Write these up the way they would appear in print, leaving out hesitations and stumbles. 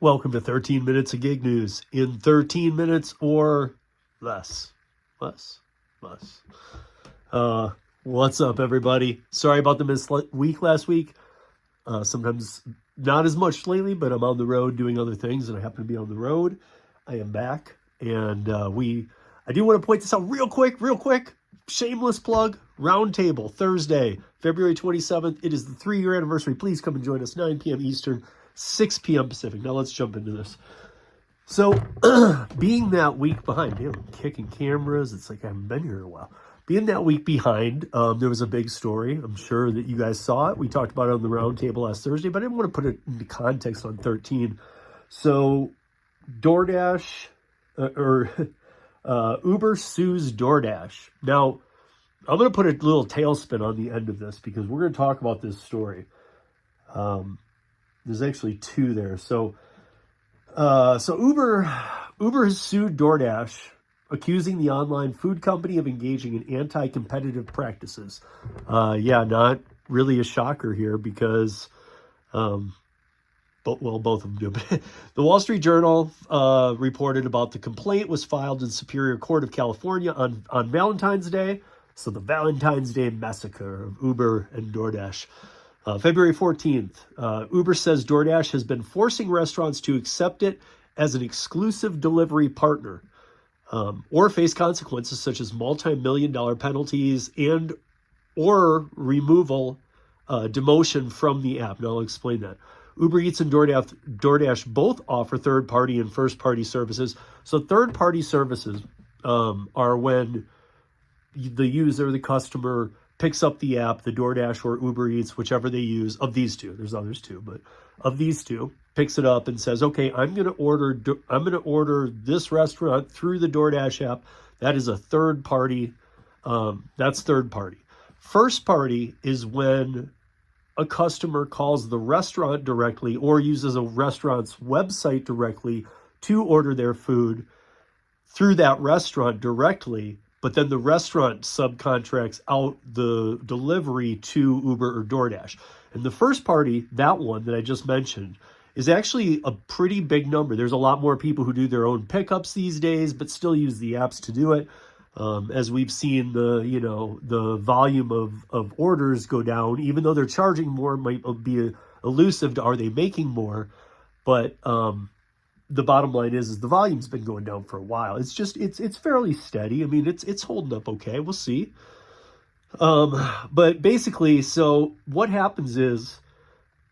Welcome to 13 Minutes of Gig News in 13 minutes or less. Less. What's up, everybody? Sorry about the missed week last week. Sometimes not as much lately, but I'm on the road doing other things, and I happen to be on the road. I am back, and I do want to point this out real quick. Shameless plug, Roundtable, Thursday, February 27th. It is the 3-year anniversary. Please come and join us, 9 p.m. Eastern, 6 p.m. Pacific. Now let's jump into this. So, being that week behind, damn, I'm kicking cameras. It's like I haven't been here in a while. Being that week behind, there was a big story. I'm sure that you guys saw it. We talked about it on the Roundtable last Thursday, but I didn't want to put it into context on 13. So, Doordash, Uber sues Doordash. Now, I'm going to put a little tailspin on the end of this because we're going to talk about this story. There's actually two there. So Uber has sued Doordash, accusing the online food company of engaging in anti-competitive practices. Not really a shocker here because, both of them do. The Wall Street Journal reported about the complaint was filed in Superior Court of California on Valentine's Day. So the Valentine's Day massacre of Uber and Doordash. February 14th, Uber says Doordash has been forcing restaurants to accept it as an exclusive delivery partner, or face consequences such as multi-million-dollar penalties and or removal, demotion from the app. Now I'll explain that. Uber Eats and DoorDash both offer third-party and first-party services. So third-party services are when the user, the customer, picks up the app, the DoorDash or Uber Eats, whichever they use, of these two. There's others too, but of these two, picks it up and says, "Okay, I'm going to order this restaurant through the DoorDash app." That is a third party. That's third party. First party is when a customer calls the restaurant directly or uses a restaurant's website directly to order their food through that restaurant directly, but then the restaurant subcontracts out the delivery to Uber or DoorDash. And the first party, that one that I just mentioned, is actually a pretty big number. There's a lot more people who do their own pickups these days, but still use the apps to do it. As we've seen the volume of orders go down, even though they're charging more, might be elusive to are they making more, but the bottom line is the volume's been going down for a while. It's fairly steady. I mean, it's holding up okay. We'll see. But basically, so what happens is,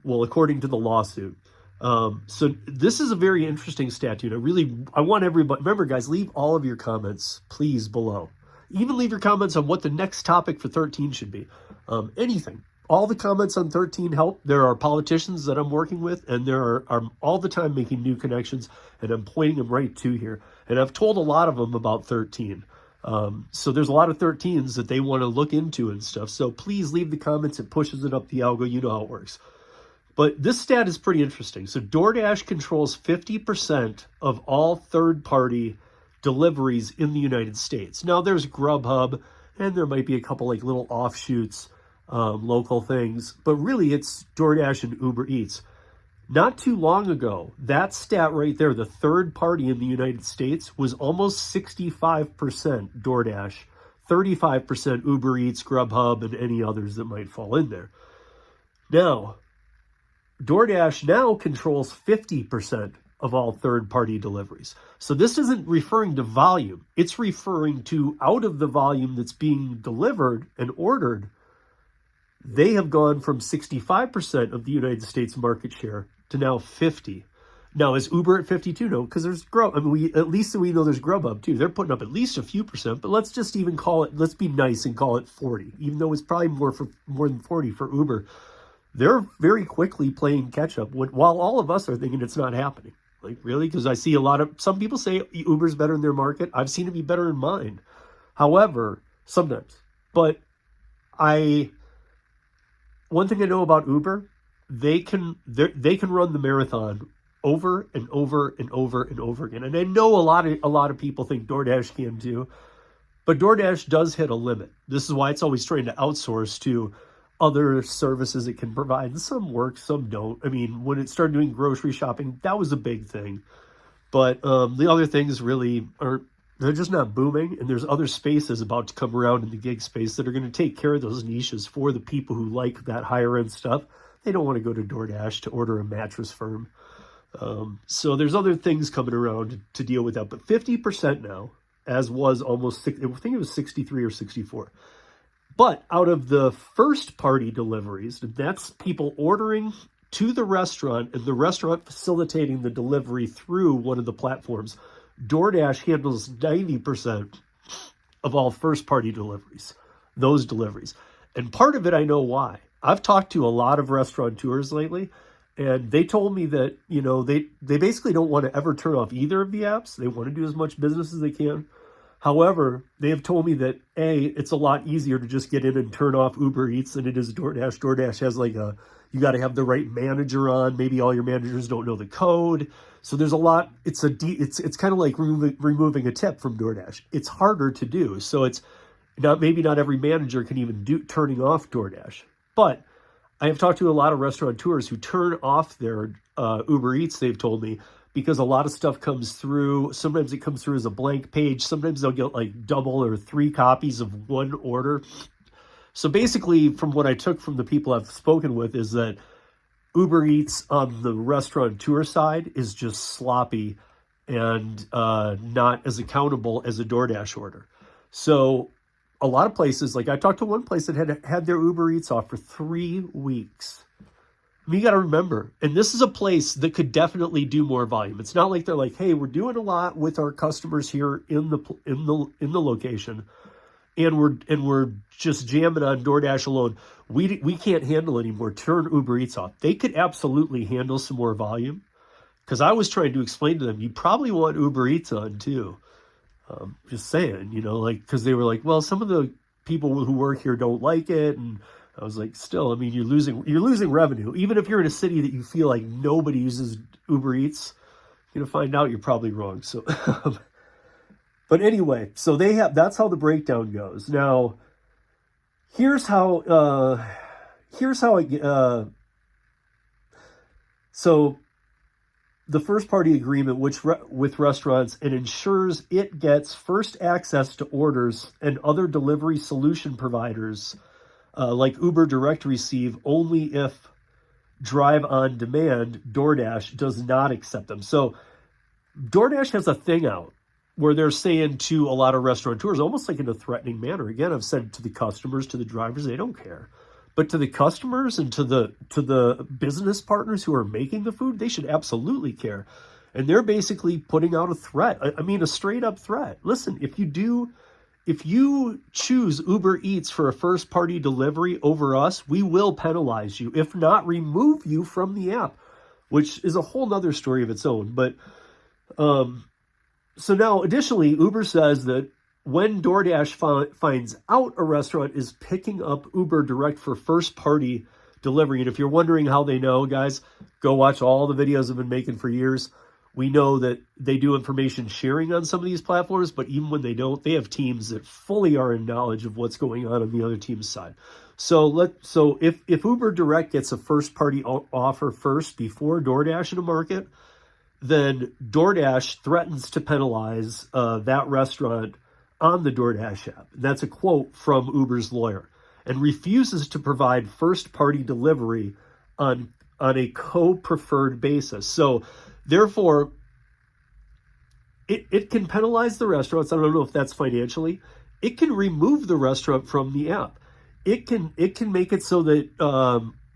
well, according to the lawsuit, so this is a very interesting statute. I want everybody, remember guys, leave all of your comments, please, below. Even leave your comments on what the next topic for 13 should be. Anything. All the comments on 13 help. There are politicians that I'm working with, and there are all the time making new connections, and I'm pointing them right to here. And I've told a lot of them about 13. So there's a lot of 13s that they want to look into and stuff. So please leave the comments. It pushes it up the algo. You know how it works. But this stat is pretty interesting. So DoorDash controls 50% of all third-party deliveries in the United States. Now there's Grubhub, and there might be a couple like little offshoots, local things, but really it's DoorDash and Uber Eats. Not too long ago, that stat right there, the third party in the United States, was almost 65% DoorDash, 35% Uber Eats, Grubhub, and any others that might fall in there. Now, DoorDash now controls 50% of all third-party deliveries. So this isn't referring to volume. It's referring to out of the volume that's being delivered and ordered, they have gone from 65% of the United States market share to now 50. Now, is Uber at 52? No, because there's Grub. I mean, at least we know there's Grubhub too. They're putting up at least a few percent, but let's just even call it, let's be nice and call it 40, even though it's probably more than 40 for Uber. They're very quickly playing catch up while all of us are thinking it's not happening. Like, really? Because I see some people say Uber's better in their market. I've seen it be better in mine. However, sometimes. But one thing I know about Uber, they can run the marathon over and over and over and over again. And I know a lot of people think DoorDash can too, but DoorDash does hit a limit. This is why it's always trying to outsource to other services it can provide. And some work, some don't. I mean, when it started doing grocery shopping, that was a big thing. But the other things really aren't, they're just not booming. And there's other spaces about to come around in the gig space that are going to take care of those niches for the people who like that higher end stuff. They don't want to go to Doordash to order a mattress firm. So there's other things coming around to deal with that. But 50% now, as was almost, I think it was 63 or 64. But out of the first party deliveries, that's people ordering to the restaurant and the restaurant facilitating the delivery through one of the platforms, DoorDash handles 90% of all first party deliveries, those deliveries. And part of it, I know why. I've talked to a lot of restaurateurs lately, and they told me that, they basically don't want to ever turn off either of the apps. They want to do as much business as they can. However, they have told me that, it's a lot easier to just get in and turn off Uber Eats than it is Doordash. Doordash has you got to have the right manager on. Maybe all your managers don't know the code. So there's a lot, it's kind of like removing a tip from Doordash. It's harder to do. So it's maybe not every manager can even do turning off Doordash. But I have talked to a lot of restaurateurs who turn off their Uber Eats, they've told me, because a lot of stuff comes through. Sometimes it comes through as a blank page. Sometimes they'll get like double or 3 copies of one order. So basically, from what I took from the people I've spoken with, is that Uber Eats on the restaurateur side is just sloppy and not as accountable as a DoorDash order. So a lot of places, like I talked to one place that had their Uber Eats off for 3 weeks. I mean, you got to remember, and this is a place that could definitely do more volume. It's not like they're like, hey, we're doing a lot with our customers here in the location, and we're just jamming on DoorDash alone. We can't handle anymore. Turn Uber Eats off. They could absolutely handle some more volume, because I was trying to explain to them, you probably want Uber Eats on too. Just saying, because they were like, well, some of the people who work here don't like it, and I was like, still, I mean, you're losing revenue. Even if you're in a city that you feel like nobody uses Uber Eats, you're going to find out you're probably wrong. So, but anyway, so that's how the breakdown goes. Now, here's how so the first party agreement with restaurants, it ensures it gets first access to orders and other delivery solution providers like Uber Direct receive only if Drive on Demand, DoorDash, does not accept them. So DoorDash has a thing out where they're saying to a lot of restaurateurs, almost like in a threatening manner. Again, I've said to the customers, to the drivers, they don't care. But to the customers and to the business partners who are making the food, they should absolutely care. And they're basically putting out a threat. I mean, a straight up threat. Listen, if you choose Uber Eats for a first party delivery over us, we will penalize you, if not remove you from the app, which is a whole nother story of its own. But so now additionally, Uber says that when DoorDash finds out a restaurant is picking up Uber Direct for first party delivery, and if you're wondering how they know, guys, go watch all the videos I've been making for years. We know that they do information sharing on some of these platforms, but even when they don't, they have teams that fully are in knowledge of what's going on the other team's side. So if Uber Direct gets a first party offer first before DoorDash in a market, then DoorDash threatens to penalize that restaurant on the DoorDash app. That's a quote from Uber's lawyer, and refuses to provide first party delivery on a co-preferred basis. So therefore, it can penalize the restaurants. I don't know if that's financially. It can remove the restaurant from the app. It can make it so that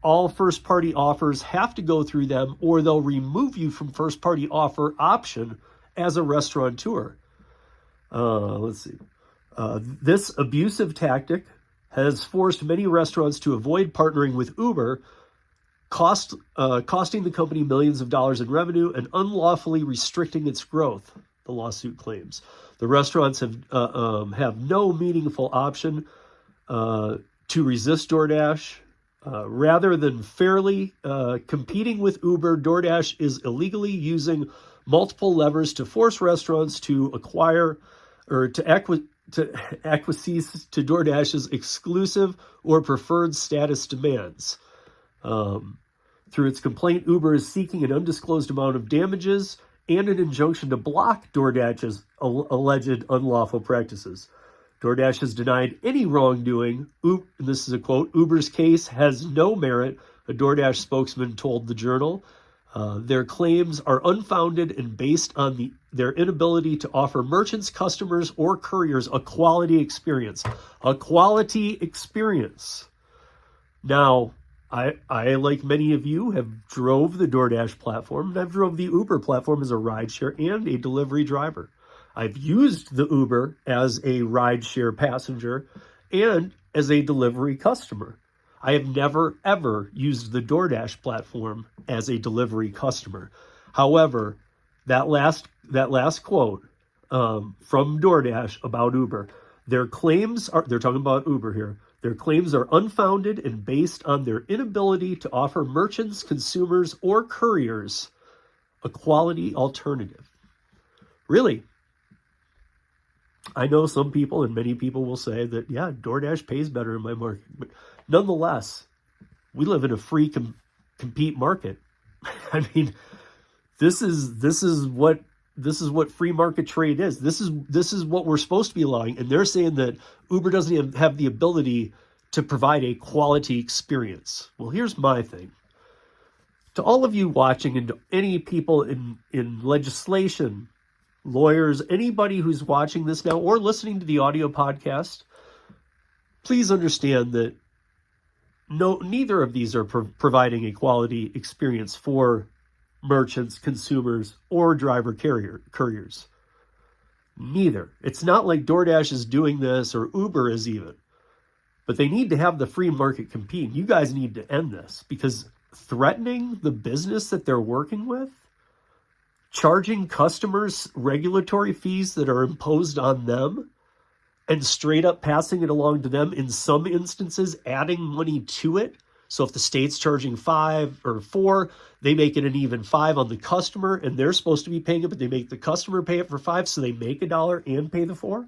all first party offers have to go through them, or they'll remove you from first party offer option as a restaurateur. Let's see. This abusive tactic has forced many restaurants to avoid partnering with Uber, costing the company millions of dollars in revenue and unlawfully restricting its growth, the lawsuit claims. The restaurants have no meaningful option to resist DoorDash. Rather than fairly competing with Uber, DoorDash is illegally using multiple levers to force restaurants to acquire or to to acquiesce to DoorDash's exclusive or preferred status demands. Through its complaint, Uber is seeking an undisclosed amount of damages and an injunction to block DoorDash's alleged unlawful practices. DoorDash has denied any wrongdoing. And this is a quote, Uber's case has no merit, a DoorDash spokesman told the Journal. Their claims are unfounded and based on their inability to offer merchants, customers, or couriers a quality experience. A quality experience. Now, I, like many of you, have drove the DoorDash platform, and I've drove the Uber platform as a rideshare and a delivery driver. I've used the Uber as a rideshare passenger and as a delivery customer. I have never, ever used the DoorDash platform as a delivery customer. However, that last quote from DoorDash about Uber, they're talking about Uber here, their claims are unfounded and based on their inability to offer merchants, consumers, or couriers a quality alternative. Really? I know some people and many people will say that, yeah, DoorDash pays better in my market. But nonetheless, we live in a free compete market. I mean, this is what free market trade is. This is what we're supposed to be allowing. And they're saying that Uber doesn't even have the ability to provide a quality experience. Well, here's my thing. To all of you watching and to any people in legislation, lawyers, anybody who's watching this now or listening to the audio podcast, please understand that neither of these are providing a quality experience for merchants, consumers, or driver couriers. Neither. It's not like DoorDash is doing this or Uber is even. But they need to have the free market compete. You guys need to end this, because threatening the business that they're working with, charging customers regulatory fees that are imposed on them, and straight up passing it along to them, in some instances adding money to it. So if the state's charging 5 or 4, they make it an even 5 on the customer, and they're supposed to be paying it, but they make the customer pay it for 5, so they make $1 and pay the 4.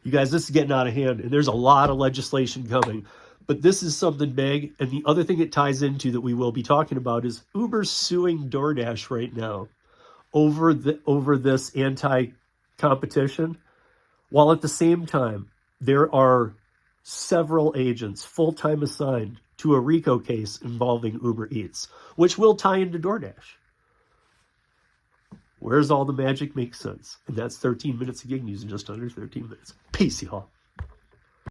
You guys, this is getting out of hand, and there's a lot of legislation coming. But this is something big, and the other thing it ties into that we will be talking about is Uber's suing DoorDash right now over this anti-competition, while at the same time, there are several agents full-time assigned to a RiCO case involving Uber Eats, which will tie into DoorDash. Where's all the magic makes sense? And that's 13 minutes of gig news in just under 13 minutes. Peace, y'all.